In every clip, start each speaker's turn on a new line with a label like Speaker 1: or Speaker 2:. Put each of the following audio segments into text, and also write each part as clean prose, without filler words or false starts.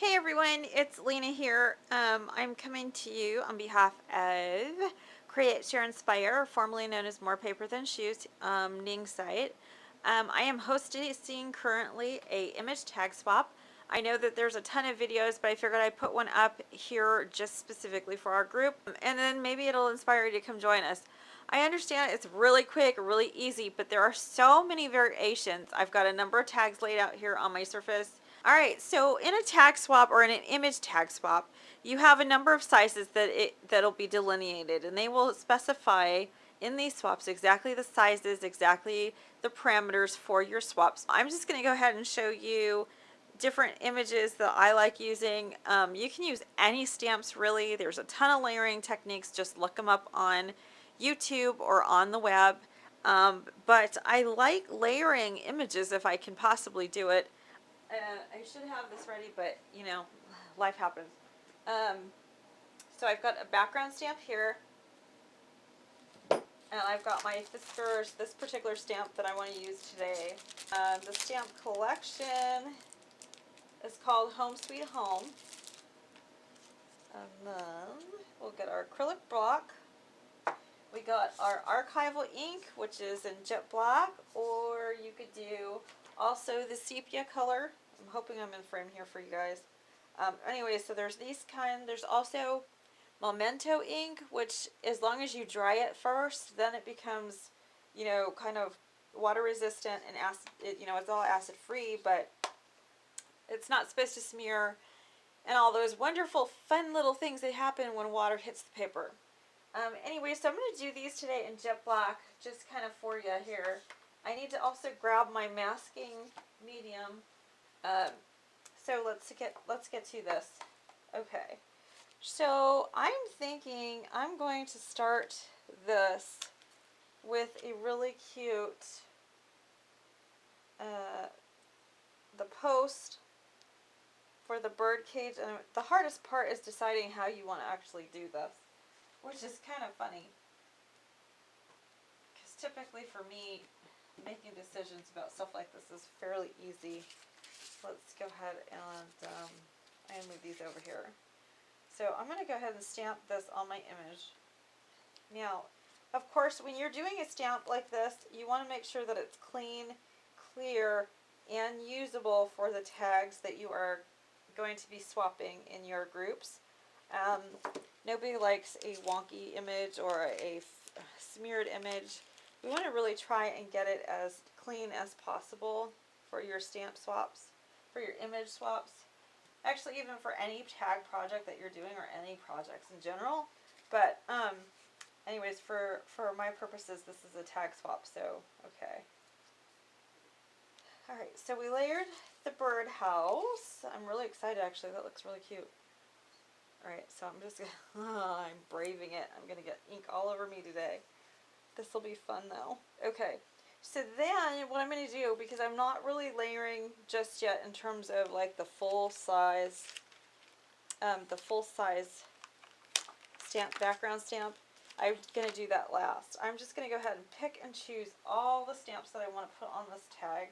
Speaker 1: Hey everyone, it's Lena here. I'm coming to you on behalf of Create, Share, Inspire, formerly known as More Paper Than Shoes, Ning site. I am hosting currently a image tag swap. I know that there's a ton of videos, but I figured I'd put one up here just specifically for our group, and then maybe it'll inspire you to come join us. I understand it's really quick, really easy, but there are so many variations. I've got a number of tags laid out here on my Surface. All right, so in a tag swap or in an image tag swap, you have a number of sizes that'll be delineated, and they will specify in these swaps exactly the sizes, exactly the parameters for your swaps. I'm just going to go ahead and show you different images that I like using. You can use any stamps really. There's a ton of layering techniques. Just look them up on YouTube or on the web. But I like layering images if I can possibly do it. I should have this ready, but you know, life happens. Um, so I've got a background stamp here, and I've got my Fiskars, this particular stamp that I want to use today. The stamp collection is called Home Sweet Home. And then we'll get our acrylic block. We got our archival ink, which is in jet black, or you could do also the sepia color. I'm hoping I'm in frame here for you guys. Anyway, so there's these kind. There's also Memento ink, which as long as you dry it first, then it becomes, you know, kind of water resistant and acid. You know, it's all acid free, but it's not supposed to smear and all those wonderful, fun little things that happen when water hits the paper. Anyway, so I'm going to do these today in jet black, just kind of for you here. I need to also grab my masking medium. So let's get to this. Okay. So I'm thinking I'm going to start this with a really cute the post for the bird cage, and the hardest part is deciding how you want to actually do this, which is kind of funny. Because typically for me, making decisions about stuff like this is fairly easy. Let's go ahead and I move these over here. So I'm going to go ahead and stamp this on my image. Now, of course, when you're doing a stamp like this, you want to make sure that it's clean, clear, and usable for the tags that you are going to be swapping in your groups. Nobody likes a wonky image or a smeared image. We want to really try and get it as clean as possible for your stamp swaps, for your image swaps. Actually, even for any tag project that you're doing or any projects in general. But anyways, for my purposes, this is a tag swap, so okay. Alright, so we layered the birdhouse. I'm really excited, actually. That looks really cute. Alright, so I'm just gonna, I'm braving it. I'm gonna get ink all over me today. This will be fun, though. Okay, so then what I'm gonna do, because I'm not really layering just yet in terms of like the full size stamp, background stamp, I'm gonna do that last. I'm just gonna go ahead and pick and choose all the stamps that I want to put on this tag,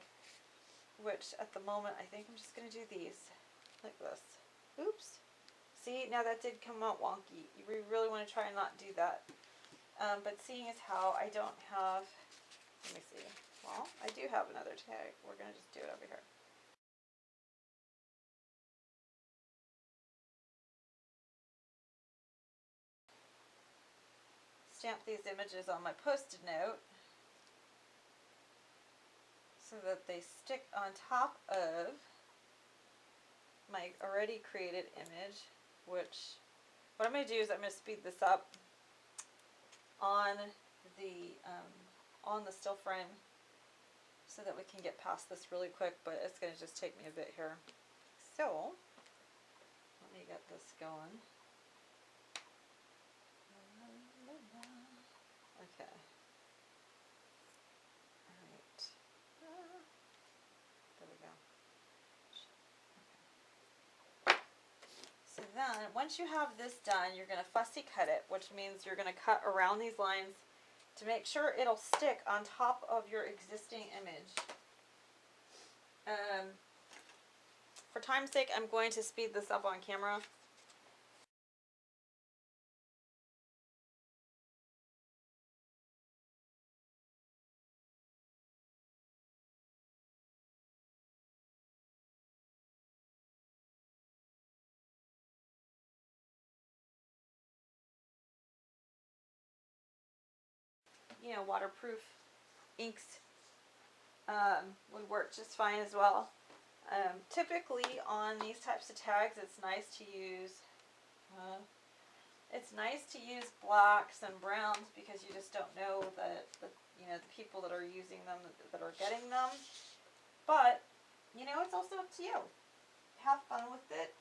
Speaker 1: which at the moment I think I'm just gonna do these like this. Oops. See, now that did come out wonky. You really want to try and not do that. But seeing as how I don't have, let me see. Well, I do have another tag. We're gonna just do it over here. Stamp these images on my post-it note so that they stick on top of my already created image, which what I'm going to do is I'm going to speed this up on the still frame so that we can get past this really quick, but it's going to just take me a bit here. So let me get this going. Okay. Alright. There we go. Okay. So then, once you have this done, you're going to fussy cut it, which means you're going to cut around these lines to make sure it'll stick on top of your existing image. for time's sake, I'm going to speed this up on camera. You know, waterproof inks would work just fine as well. Typically on these types of tags, it's nice to use blacks and browns because you just don't know the people that are using them, that are getting them. But it's also up to you. Have fun with it.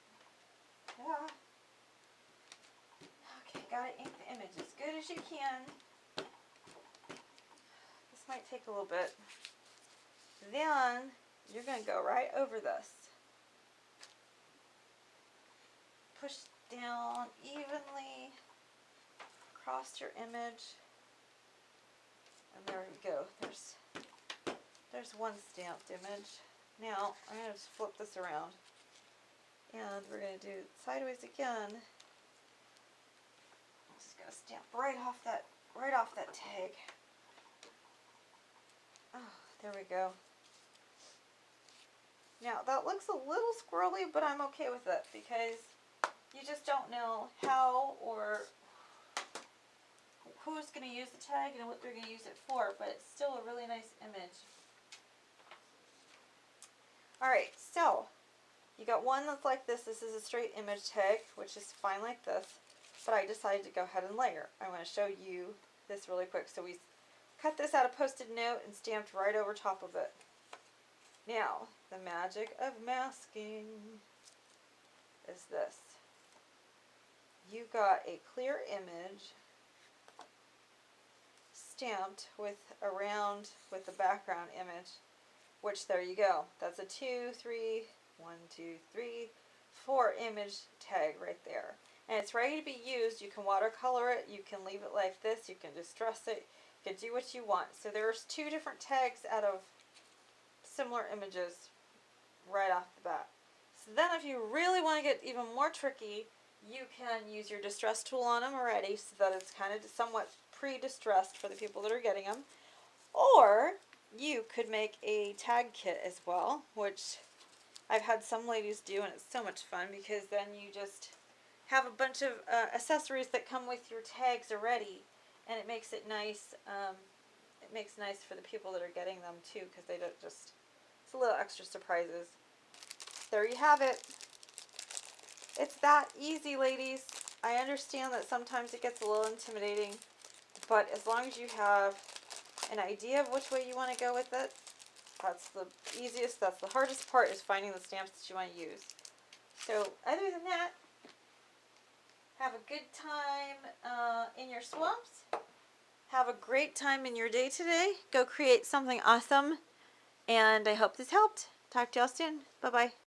Speaker 1: Yeah. Okay, gotta ink the image as good as you can. This might take a little bit. Then you're going to go right over this. Push down evenly across your image. And there you go. There's one stamped image. Now I'm going to just flip this around. And we're going to do it sideways again. I'm just going to stamp right off that tag. Oh, there we go. Now that looks a little squirrely, but I'm okay with it because you just don't know how or who's going to use the tag and what they're going to use it for, but it's still a really nice image. Alright, so you got one that's like this. This is a straight image tag, which is fine like this, but I decided to go ahead and layer. I want to show you this really quick. So we cut this out a Post-it note and stamped right over top of it. Now, the magic of masking is this. You got a clear image stamped with the background image, which there you go. That's a 2, 3, 1, 2, 3, 4 image tag right there. And it's ready to be used. You can watercolor it, you can leave it like this, you can distress it, you can do what you want. So there's 2 different tags out of similar images right off the bat. So then if you really want to get even more tricky, you can use your distress tool on them already so that it's kind of somewhat pre-distressed for the people that are getting them. Or you could make a tag kit as well, which I've had some ladies do, and it's so much fun because then you just have a bunch of accessories that come with your tags already, and it makes it nice. It makes nice for the people that are getting them too, because they don't just, it's a little extra surprises. There you have it. It's that easy, ladies. I understand that sometimes it gets a little intimidating, but as long as you have an idea of which way you want to go with it, that's the easiest. That's the hardest part, is finding the stamps that you want to use. So other than that, have a good time in your swamps. Have a great time in your day today. Go create something awesome. And I hope this helped. Talk to y'all soon. Bye-bye.